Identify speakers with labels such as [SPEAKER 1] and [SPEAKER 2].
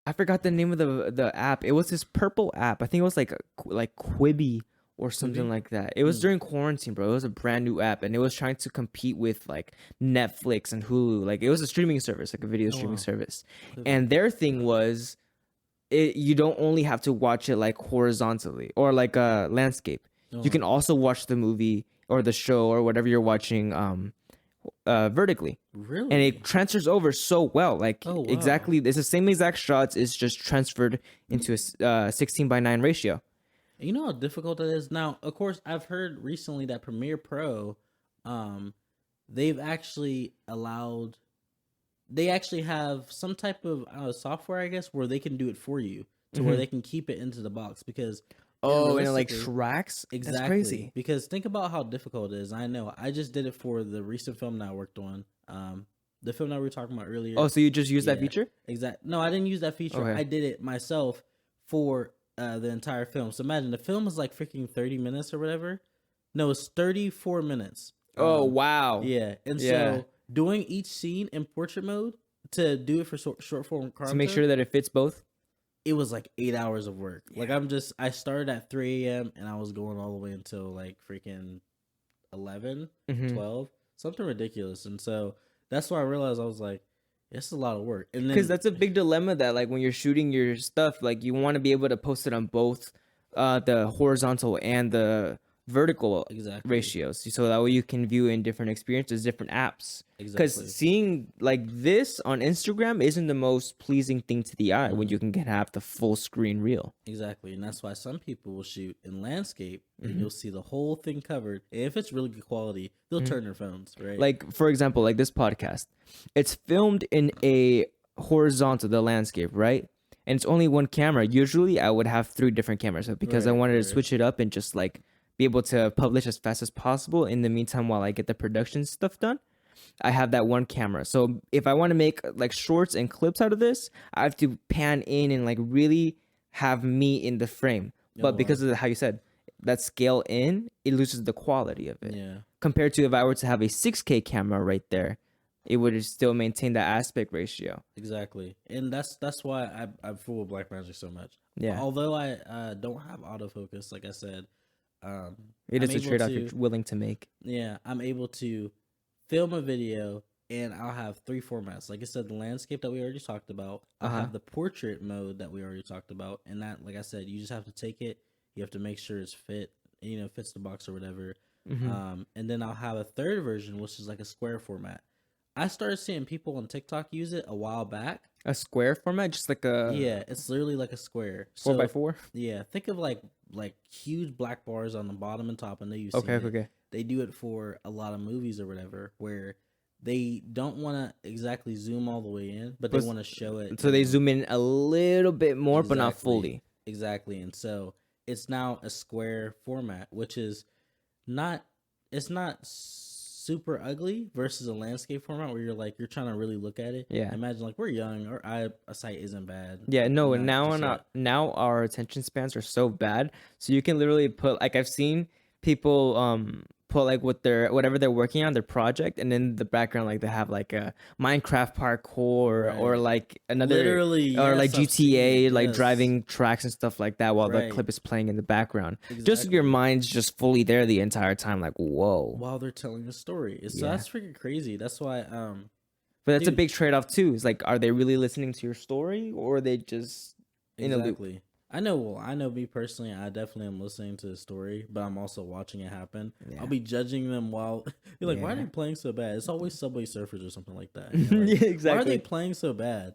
[SPEAKER 1] I forgot the name of the app. It was this purple app. I think it was like Quibi or something
[SPEAKER 2] Quibi?
[SPEAKER 1] like that. It was
[SPEAKER 2] Mm.
[SPEAKER 1] during quarantine, bro. It was a brand new app, and it was trying to compete with like Netflix and Hulu. Like it was a streaming service, like a video
[SPEAKER 2] Oh
[SPEAKER 1] streaming
[SPEAKER 2] wow.
[SPEAKER 1] service.
[SPEAKER 2] Quibi.
[SPEAKER 1] And their thing was, you don't only have to watch it like horizontally or like a landscape.
[SPEAKER 2] Oh
[SPEAKER 1] You can
[SPEAKER 2] wow.
[SPEAKER 1] also watch the movie or the show or whatever you're watching vertically, and it
[SPEAKER 2] Really?
[SPEAKER 1] transfers over so well. Like
[SPEAKER 2] Oh wow.
[SPEAKER 1] exactly, it's the same exact shots. It's just transferred into a 16:9 ratio.
[SPEAKER 2] You know how difficult that is? Now, of course, I've heard recently that Premiere Pro, um, they've actually allowed, they actually have some type of software, I guess, where they can do it for you to where
[SPEAKER 1] Hmm.
[SPEAKER 2] they can keep it into the box because, and
[SPEAKER 1] Oh, and it like
[SPEAKER 2] realistically,
[SPEAKER 1] tracks. That's
[SPEAKER 2] exactly,
[SPEAKER 1] crazy.
[SPEAKER 2] because think about how difficult it is. I know I just did it for the recent film that I worked on. The film that we were talking about earlier.
[SPEAKER 1] Oh, so you just use that
[SPEAKER 2] Yeah,
[SPEAKER 1] feature?
[SPEAKER 2] exact. No, I didn't use that feature.
[SPEAKER 1] Okay.
[SPEAKER 2] I did it myself for the entire film. So imagine the film is like freaking 30 minutes or whatever. No, it's 34 minutes.
[SPEAKER 1] Oh, wow.
[SPEAKER 2] Yeah, and
[SPEAKER 1] Yeah.
[SPEAKER 2] so doing each scene in portrait mode to do it for short form
[SPEAKER 1] To make
[SPEAKER 2] content,
[SPEAKER 1] sure that it fits both.
[SPEAKER 2] it was like 8 hours of work. Like
[SPEAKER 1] Yeah.
[SPEAKER 2] I started at 3 a.m. and I was going all the way until like freaking 11,
[SPEAKER 1] Hmm.
[SPEAKER 2] 12, something ridiculous. And so that's why I realized I was like, this is a lot of work. And
[SPEAKER 1] Because
[SPEAKER 2] then
[SPEAKER 1] that's a big dilemma that like when you're shooting your stuff, like you want to be able to post it on both the horizontal and the vertical
[SPEAKER 2] exactly,
[SPEAKER 1] ratios, so that way you can view in different experiences, different apps. Because
[SPEAKER 2] exactly.
[SPEAKER 1] seeing like this on Instagram isn't the most pleasing thing to the eye when
[SPEAKER 2] Mhm.
[SPEAKER 1] you can get have the full screen reel.
[SPEAKER 2] Exactly, and that's why some people will shoot in landscape, and
[SPEAKER 1] Hmm.
[SPEAKER 2] you'll see the whole thing covered. And if it's really good quality, they'll
[SPEAKER 1] Hmm.
[SPEAKER 2] turn their phones, right?
[SPEAKER 1] Like for example, like this podcast, it's filmed in a horizontal, the landscape, right? And it's only one camera. Usually I would have three different cameras, but because I
[SPEAKER 2] Right,
[SPEAKER 1] wanted to
[SPEAKER 2] right.
[SPEAKER 1] switch it up and just like be able to publish as fast as possible in the meantime while I get the production stuff done, I have that one camera. So if I want to make like shorts and clips out of this, I have to pan in and like really have me in the frame.
[SPEAKER 2] Oh
[SPEAKER 1] But
[SPEAKER 2] wow,
[SPEAKER 1] because of how you said that scale in, it loses the quality of it.
[SPEAKER 2] yeah,
[SPEAKER 1] Compared to if I were to have a 6K camera right there, it would still maintain that aspect ratio.
[SPEAKER 2] exactly. And that's why I fool with Blackmagic so much.
[SPEAKER 1] Yeah.
[SPEAKER 2] Although I don't have autofocus, like I said, um,
[SPEAKER 1] It
[SPEAKER 2] I'm
[SPEAKER 1] is a
[SPEAKER 2] able
[SPEAKER 1] trade-off you're
[SPEAKER 2] to,
[SPEAKER 1] willing to make.
[SPEAKER 2] yeah, I'm able to film a video, and I'll have three formats. Like I said, the landscape that we already talked about. I'll
[SPEAKER 1] Uh-huh.
[SPEAKER 2] have the portrait mode that we already talked about, and that, like I said, you just have to take it. You have to make sure it's fit, fits the box or whatever.
[SPEAKER 1] Hmm.
[SPEAKER 2] And then I'll have a third version, which is like a square format. I started seeing people on TikTok use it a while back.
[SPEAKER 1] A square format, just like a
[SPEAKER 2] Yeah, it's literally like a square.
[SPEAKER 1] four by
[SPEAKER 2] So
[SPEAKER 1] four.
[SPEAKER 2] yeah, think of like huge black bars on the bottom and top. I know you've
[SPEAKER 1] Okay,
[SPEAKER 2] seen
[SPEAKER 1] okay,
[SPEAKER 2] it.
[SPEAKER 1] okay.
[SPEAKER 2] They do it for a lot of movies or whatever, where they don't want to exactly zoom all the way in, but they
[SPEAKER 1] But
[SPEAKER 2] want to show it.
[SPEAKER 1] so they zoom in a little bit more, but not
[SPEAKER 2] Exactly,
[SPEAKER 1] fully.
[SPEAKER 2] exactly. And so it's now a square format, which is not. It's not super ugly versus a landscape format where you're trying to really look at it.
[SPEAKER 1] Yeah.
[SPEAKER 2] Imagine like we're young, our eyesight isn't bad.
[SPEAKER 1] Yeah, no, and
[SPEAKER 2] Not
[SPEAKER 1] now
[SPEAKER 2] just yet.
[SPEAKER 1] now our attention spans are so bad. So you can literally put like I've seen people put like what their whatever they're working on, their project, and in the background like they have like a Minecraft parkour or
[SPEAKER 2] Right.
[SPEAKER 1] like another
[SPEAKER 2] Literally,
[SPEAKER 1] or
[SPEAKER 2] yes,
[SPEAKER 1] like
[SPEAKER 2] I've seen
[SPEAKER 1] GTA
[SPEAKER 2] it.
[SPEAKER 1] like
[SPEAKER 2] Yes.
[SPEAKER 1] driving tracks and stuff like that while the
[SPEAKER 2] Right.
[SPEAKER 1] clip is playing in the background. Just so
[SPEAKER 2] Exactly.
[SPEAKER 1] your mind's just fully there the entire time, like whoa.
[SPEAKER 2] While they're telling a story. So
[SPEAKER 1] Yeah.
[SPEAKER 2] that's freaking crazy. That's why
[SPEAKER 1] But that's a
[SPEAKER 2] dude,
[SPEAKER 1] big trade-off too. It's like are they really listening to your story or are they just in a loop?
[SPEAKER 2] exactly. I know me personally, I definitely am listening to the story, but I'm also watching it happen.
[SPEAKER 1] Yeah.
[SPEAKER 2] I'll be judging them while you're like, why are
[SPEAKER 1] Yeah.
[SPEAKER 2] they playing so bad? It's always Subway Surfers or something like that.
[SPEAKER 1] Yeah,
[SPEAKER 2] Why are they
[SPEAKER 1] exactly.
[SPEAKER 2] playing so bad?